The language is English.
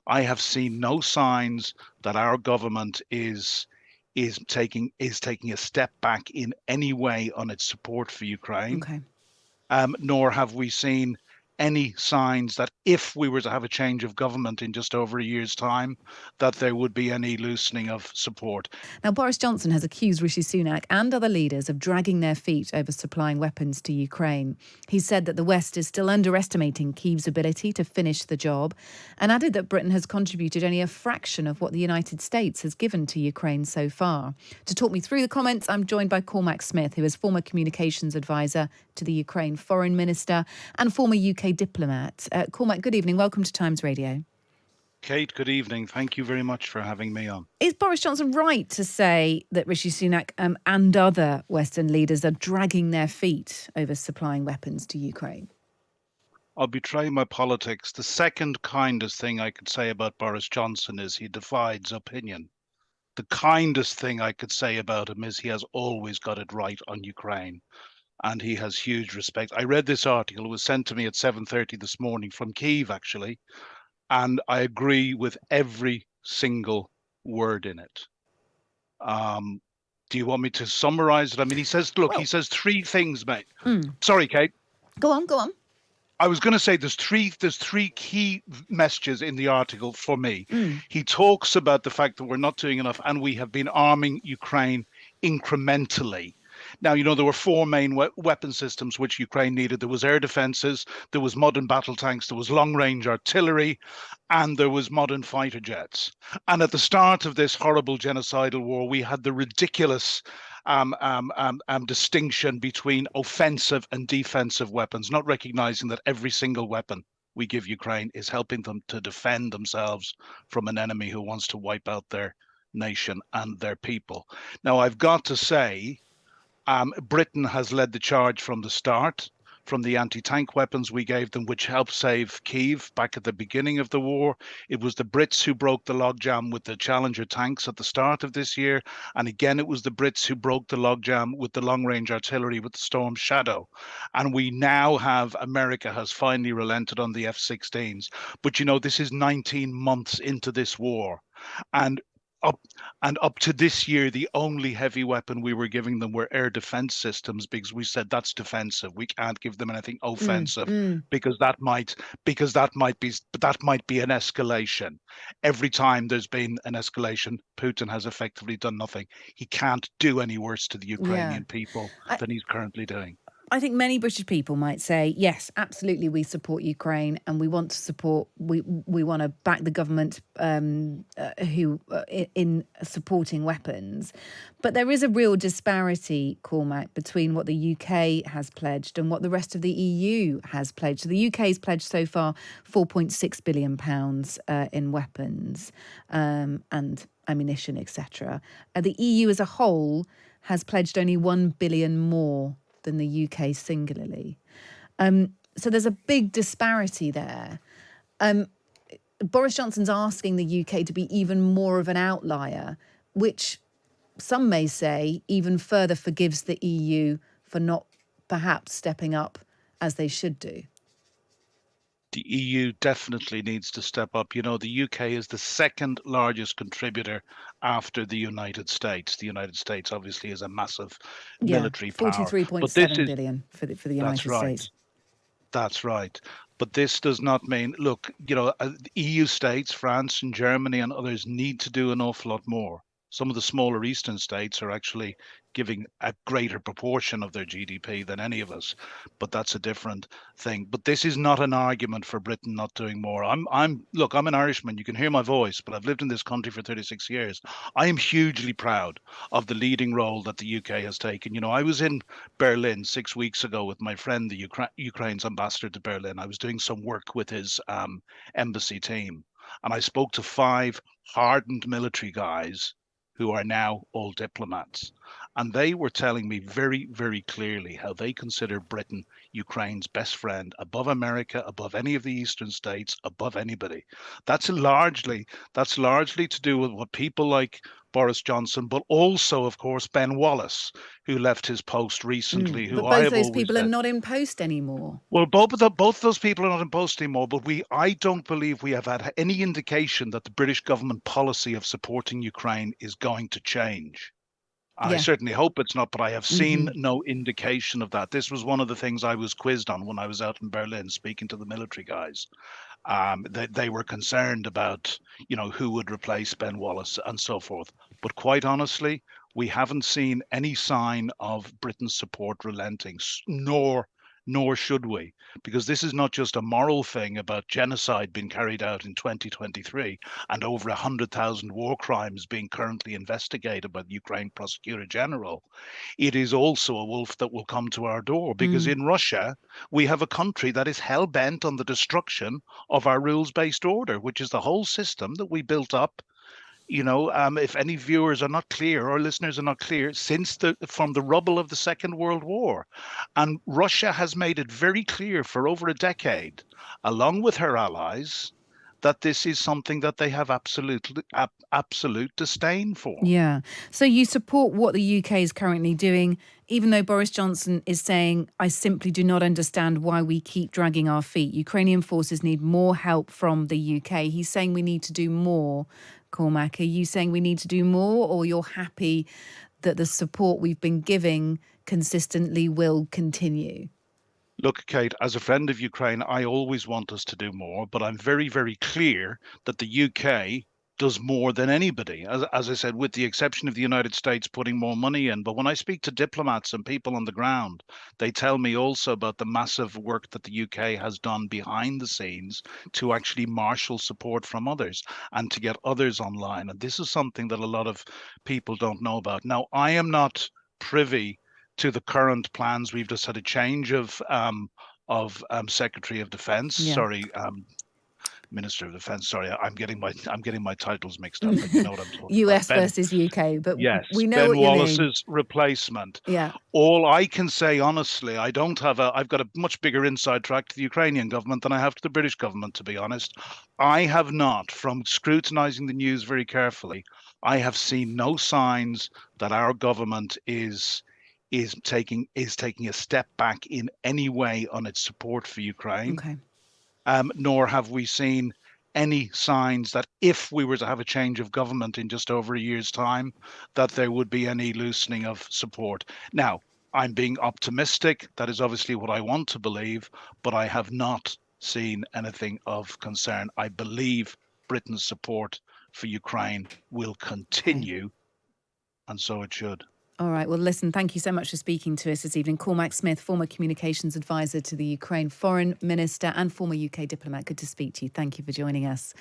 I have seen no signs that our government is taking a step back in any way on its support for Ukraine. Okay. Nor have we seen any signs that if we were to have a change of government in just over a year's time, that there would be any loosening of support. Now, Boris Johnson has accused Rishi Sunak and other leaders of dragging their feet over supplying weapons to Ukraine. He said that the West is still underestimating Kyiv's ability to finish the job, and added that Britain has contributed only a fraction of what the United States has given to Ukraine so far. To talk me through the comments, I'm joined by Cormac Smith, who is former communications advisor to the Ukraine Foreign Minister and former UK diplomat. Cormac, good evening. Welcome to Times Radio. Kate, good evening. Thank you very much for having me on. Is Boris Johnson right to say that Rishi Sunak and other Western leaders are dragging their feet over supplying weapons to Ukraine? I'll betray my politics. The second kindest thing I could say about Boris Johnson is he divides opinion. The kindest thing I could say about him is he has always got it right on Ukraine, and he has huge respect. I read this article. It was sent to me at 7:30 this morning from Kyiv, actually, and I agree with every single word in it. Do you want me to summarize it? I mean, he says, look, he says three things, mate. Sorry, Kate. Go on. I was going to say there's three key messages in the article for me. He talks about the fact that we're not doing enough and we have been arming Ukraine incrementally. Now, there were four main weapon systems which Ukraine needed. There was air defenses, there was modern battle tanks, there was long-range artillery, and there was modern fighter jets. And at the start of this horrible genocidal war, we had the ridiculous distinction between offensive and defensive weapons, not recognizing that every single weapon we give Ukraine is helping them to defend themselves from an enemy who wants to wipe out their nation and their people. Now, I've got to say, Britain has led the charge from the start, from the anti-tank weapons we gave them, which helped save Kyiv back at the beginning of the war. It was the Brits who broke the logjam with the Challenger tanks at the start of this year. And again, it was the Brits who broke the logjam with the long-range artillery with the Storm Shadow. And we now have, America has finally relented on the F-16s. But, this is 19 months into this war. And up to this year, the only heavy weapon we were giving them were air defense systems, because we said that's defensive. We can't give them anything offensive because that might be an escalation. Every time there's been an escalation, Putin has effectively done nothing. He can't do any worse to the Ukrainian people than he's currently doing. I think many British people might say, yes, absolutely, we support Ukraine and we want to support, we want to back the government who in supporting weapons. But there is a real disparity, Cormac, between what the UK has pledged and what the rest of the EU has pledged. So the UK has pledged so far £4.6 billion in weapons and ammunition, etc. The EU as a whole has pledged only £1 billion more than the UK singularly. So there's a big disparity there. Boris Johnson's asking the UK to be even more of an outlier, which some may say even further forgives the EU for not perhaps stepping up as they should do. The EU definitely needs to step up. The UK is the second largest contributor after the United States. The United States obviously is a massive military power. 43.7 billion for the United States. That's right. But this does not mean, look, EU states, France and Germany and others need to do an awful lot more. Some of the smaller eastern states are actually giving a greater proportion of their GDP than any of us, but that's a different thing. But this is not an argument for Britain not doing more. I'm an Irishman. You can hear my voice, but I've lived in this country for 36 years. I am hugely proud of the leading role that the UK has taken. I was in Berlin 6 weeks ago with my friend, the Ukraine's ambassador to Berlin. I was doing some work with his embassy team, and I spoke to 5 hardened military guys who are now all diplomats. And they were telling me very, very clearly how they consider Britain Ukraine's best friend above America, above any of the eastern states, above anybody. That's largely to do with what people like Boris Johnson, but also, of course, Ben Wallace, who left his post recently, who But I both have those always people are said. not in post anymore. Well, both those people are not in post anymore, but I don't believe we have had any indication that the British government policy of supporting Ukraine is going to change. I Yeah. certainly hope it's not, but I have seen no indication of that. This was one of the things I was quizzed on when I was out in Berlin speaking to the military guys. They were concerned about, who would replace Ben Wallace and so forth. But quite honestly, we haven't seen any sign of Britain's support relenting, nor should we, because this is not just a moral thing about genocide being carried out in 2023 and over 100,000 war crimes being currently investigated by the Ukraine Prosecutor General. It is also a wolf that will come to our door, because in Russia, we have a country that is hell bent on the destruction of our rules-based order, which is the whole system that we built up. If any viewers are not clear or listeners are not clear, from the rubble of the Second World War, and Russia has made it very clear for over a decade, along with her allies, that this is something that they have absolute disdain for. Yeah. So you support what the UK is currently doing, even though Boris Johnson is saying, I simply do not understand why we keep dragging our feet. Ukrainian forces need more help from the UK. He's saying we need to do more. Cormac, are you saying we need to do more, or you're happy that the support we've been giving consistently will continue? Look, Kate, as a friend of Ukraine, I always want us to do more, but I'm very, very clear that the UK does more than anybody. As I said, with the exception of the United States putting more money in. But when I speak to diplomats and people on the ground, they tell me also about the massive work that the UK has done behind the scenes to actually marshal support from others and to get others online. And this is something that a lot of people don't know about. Now, I am not privy to the current plans. We've just had a change of Secretary of Defense. Yeah. Sorry, Minister of Defense. Sorry, I'm getting my titles mixed up, but you know what I'm talking about. US versus UK, but Yes, we know Ben what you mean. Wallace's replacement. Yeah. All I can say honestly, I've got a much bigger inside track to the Ukrainian government than I have to the British government, to be honest. I have not, from scrutinizing the news very carefully, I have seen no signs that our government is taking a step back in any way on its support for Ukraine. Okay. Nor have we seen any signs that if we were to have a change of government in just over a year's time, that there would be any loosening of support. Now, I'm being optimistic. That is obviously what I want to believe, but I have not seen anything of concern. I believe Britain's support for Ukraine will continue, and so it should. All right. Well, listen, thank you so much for speaking to us this evening. Cormac Smith, former communications advisor to the Ukraine Foreign Minister and former UK diplomat. Good to speak to you. Thank you for joining us.